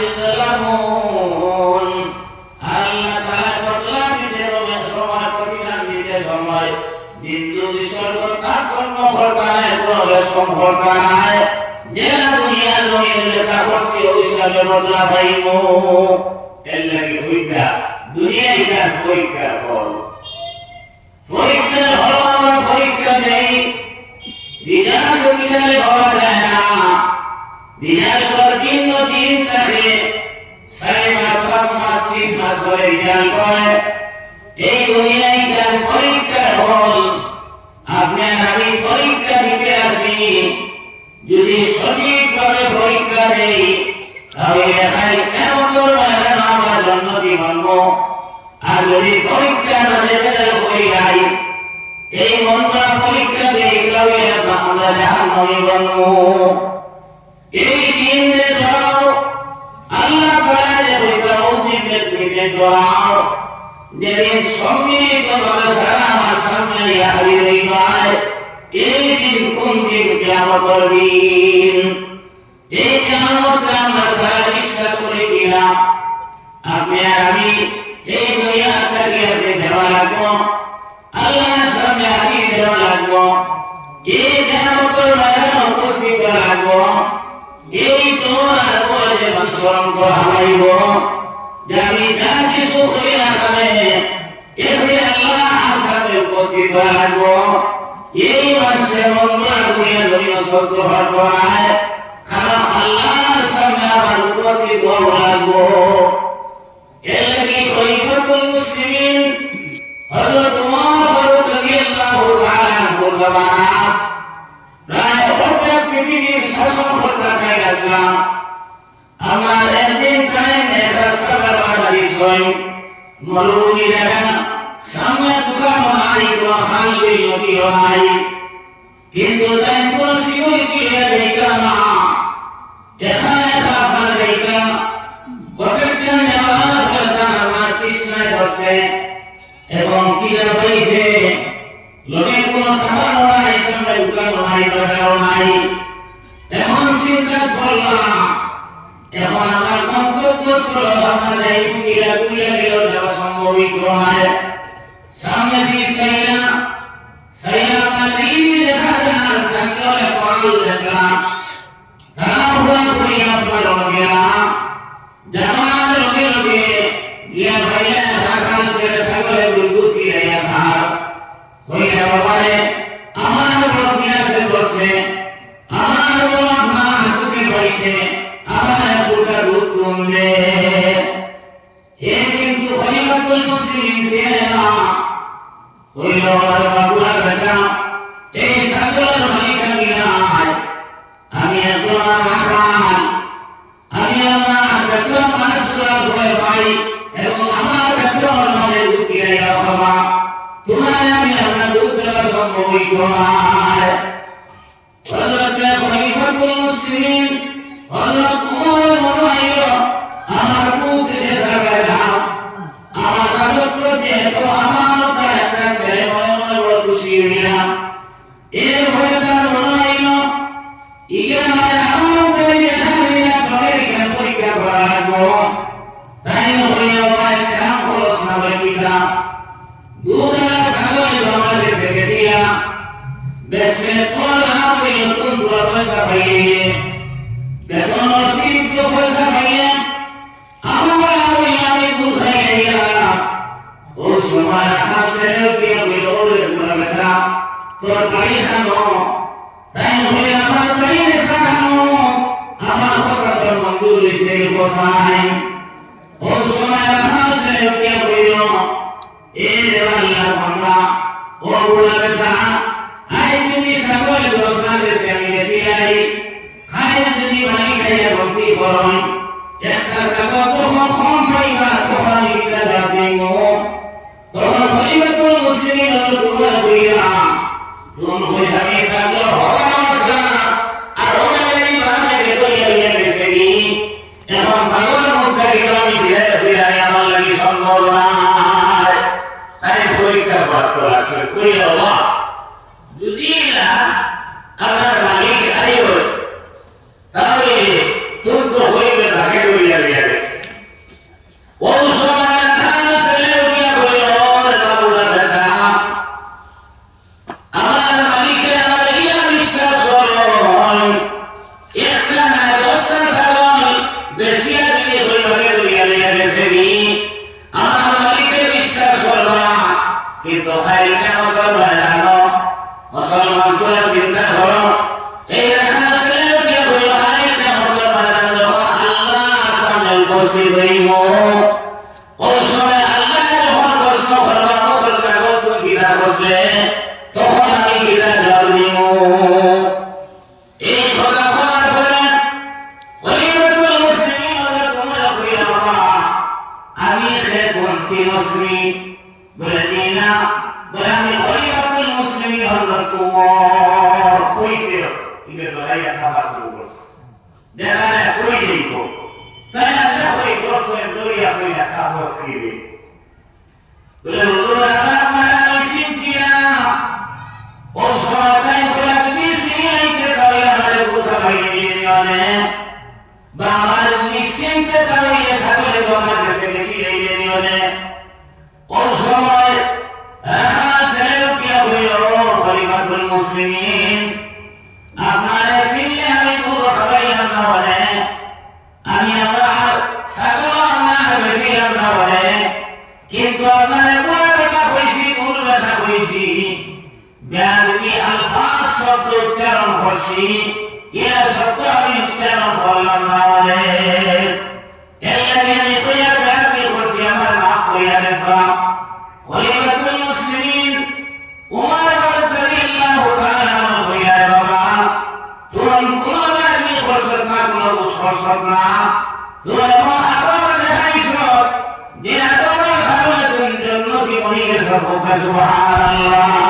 ইউযলামুন। আল্লাহ তাআলা বদলা দিতে হবে সময়, প্রতিদান দিতে সময়। কিন্তু বিসর্গ কার্যক্রম করবায় কোনো রেশম করবা নাই, যেটা দুনিয়ার জমিনে লেখা করছি ওই হিসাবে বদলা পাইব। এর লাগি পরীক্ষা, দুনিয়ায় তার পরীক্ষার ফল। পরীক্ষার হলো আমরা পরীক্ষা দেই, রিজাল্ট বিচারে পাওয়া যায় না। রিজাল্ট পর ভিন্ন দিন থাকে, 4 মাস 5 মাস 3 মাস পরে রিজাল্ট হয়। এই দুনিয়ায় তার পরীক্ষার ফল। আপনি আর আমি পরীক্ষা দিতে আসি, যদি সঠিকভাবে পরীক্ষা দেই তাহলে দেখাই কেমন ময়দান আমরা জন্মতি বানব। আর যদি পরীক্ষা না দেবে হয়ে যাই, এই মনটা পরীক্ষা দেই তাহলে আমরা জাহান্নামী বানব। এই দিন যে ধরাও আল্লাহ তাআলা যে উচিত তুমি ধরাও, যেদিন সম্মিলিত ভাবে সারা আমার সামনে হাজির হইবে, এই দিন কোন দিন? কিয়ামতের দিন। এই কিয়ামতে আমরা সারা বিশ্বাস করি কিনা? আপনি আর আমি এই দুনিয়াটাকে দেওয়া লাগবো, আল্লাহর সামনে হাজির দেওয়া লাগবো, এই কিয়ামতের ময়দানে উপস্থিত হওয়া লাগবো। এই তোর পরে যে মানুষরম হারাইব, যে আমি যা কিছু করি না খাবে, এরপরে আল্লাহর সামনে উপস্থিত হওয়া লাগবো। এই মানুষের মনটা দুনিয়ার জমিন সত্য পারবো না, কারণ আল্লাহর সামনে আমার উপস্থিত হওয়া লাগবো। এর লাগি খলিফাতুল মুসলিমিন হযরত ওমর ফারুক রাদিয়াল্লাহু তাআলা বলবানা প্রায় গোটা পৃথিবীর শাসন করতে গেছিলাম। আমার একদিন টাইম রাস্তা বাড়ি ছয় মরুভূমি দেখা, সামনে দোকান নাই, কোনো খালি নদীও নাই, কিন্তু তাই কোনো সিকিউরিটি দেখা না। এখানে আপনার দেখা কয়েকজন নেওয়ার প্রয়োজন আমার তৃষ্ণায় ধরছে এবং কিনা হয়েছে, লোকের কোনো সামানও নাই, সামনে দোকানও নাই, বাজারও নাই। এখন চিন্তা করলাম, এখন আমার গন্তব্য ছিল আমার এই কিলা তুলে গেল যাওয়া সম্ভবই নয়। সামনে দিয়ে সাইলা নদী দেখা যার সাইকেলে ফল দেখলাম, তারপর করি আপনার গেলাম, যাওয়ার লগে লগে গিয়া ভাইয়া রাখা ছেলে সাইকেলে দুর্গুত গিয়া খার হইয়া বাবারে আমার বড় কিনাসে করছে, আমার বড় আপনার টুকি পাইছে, আমার এতটা দুধ তুলবে। হে কিন্তু খলিফাতুল মুসলিমিন ছিলেন না, হইল বাবুলা বেটা এই সাগরের মালিক আমি নাই, আমি একজন রাখাল, আমি আমার বেতন মাসুরা ভয় পাই এবং আমার বেতন মানে দুঃখিয়া খাবা, তোমার আমি আপনার দুধ দেওয়া সম্ভবই নয়। হযরত খলিফাতুল মুসলিমিন হযরত ওমর মনে হইল আমার বুক যে জায়গায় দাও, আমার রাজত্ব যেহেতু আমানত একটা ছেলে মনে মনে বড় খুশি হইলাম। এর ভয়ে তার মনে হইল ইগে আমার আমানত দেখার বিনা ঘরের জ্ঞান পরীক্ষা করা লাগবো। তাই হইল ভাই কাম খরচ না বইকিটা দুধা ছাগল বাংলাদেশে গেছিলাম, বেশে তোর লাভ হইল তুমি পয়সা পাইলে, বেতন অতিরিক্ত পয়সা পাইলে আমার আমি বুঝাই গেলাম। ওই সময় রাখা ছেলেও দিয়ে হইল ওরে পুরা বেটা তোর বাড়ি খানো, তাই হইল আমার বাড়ি নেশা খানো, আমার কথা তোর মঞ্জুর হয়েছে বসাই। ওই সময় রাখা ছেলেও দিয়ে হইল এ দেবাল্লা বাংলা ও পুরা বেটা আই যদি ছাগল দোকান দেশে আমি গেছি আই খাই যদি মালি খাইয়া ভক্তি করন, একটা ছাগল তখন কম পাইবা, তখন আমি কিনা দাবিব, তখন খলিফাতুল মুসলিমিন তোমার হইয়া তুমি হয়ে আমি ছাগল হওয়া আর ওনারি বাহানে করিয়া গেছে কি এখন ভগবান মুখটাকে আমি ধীরে ধীরে আমার লাগি সম্ভব নয়। তাই পরীক্ষা করতে লাগছে কইল যদি না আপনার মালিক আইও তাহলে তুমি তো হইবে তাকে উপস্থিত হইব ওই সময় আল্লাহ যখন প্রশ্ন করবা মুখে ছাগল তুমি কিনা করছে তখন আমি কিনা জল দিব এই কথা করার পরে খলিফাতুল মুসলিমিন হলে তোমার কইরা আমি খেতুন সিনসমি বলে দিনা বলে আমি খলিফাতুল মুসলিমিন হলে তোমার কইতে ইবে দলাইয়া খাবার শুরু করছে দেখা যায় কই দেব তাই না কই করছে দরিয়া কইরা খাবার শিবে বলে ওরা আপনারা মিশিন না ও সমাধান করে বেশি নাইতে পারে আমাদের কথা বাইরে নিয়ে বা আমার মিশিনতে পারে সাথে তোমার কাছে বেশি নিয়ে নিয়ে ও সময় ছেলেও কি হইল খলিফাতুল মুসলিমিন আপনারা সিনে আমি দুধ খাওয়াইলাম না বলে আমি আমার সাগর আমার বেশি না বলে কিন্তু আপনারা বড় কথা কইছি দূর কথা কইছি বেআদবি আলফাজ শব্দ উচ্চারণ করছি ইয়া শব্দ আমি উচ্চারণ করলাম না বলে এর লাগে আমি কইয়া বেআদবি করছি আমার মাফ করিয়া দেবা খলিফাতুল মুসলিমিন উমর রাদিয়াল্লাহু তাআলা কইয়া বাবা তুমি কোন বেআদবি করছ না কোন করছ না তুমি এমন আবার দেখাইছ যে তোমার খালুতুন জন্নতি বনি গেছে সুবহানাল্লাহ।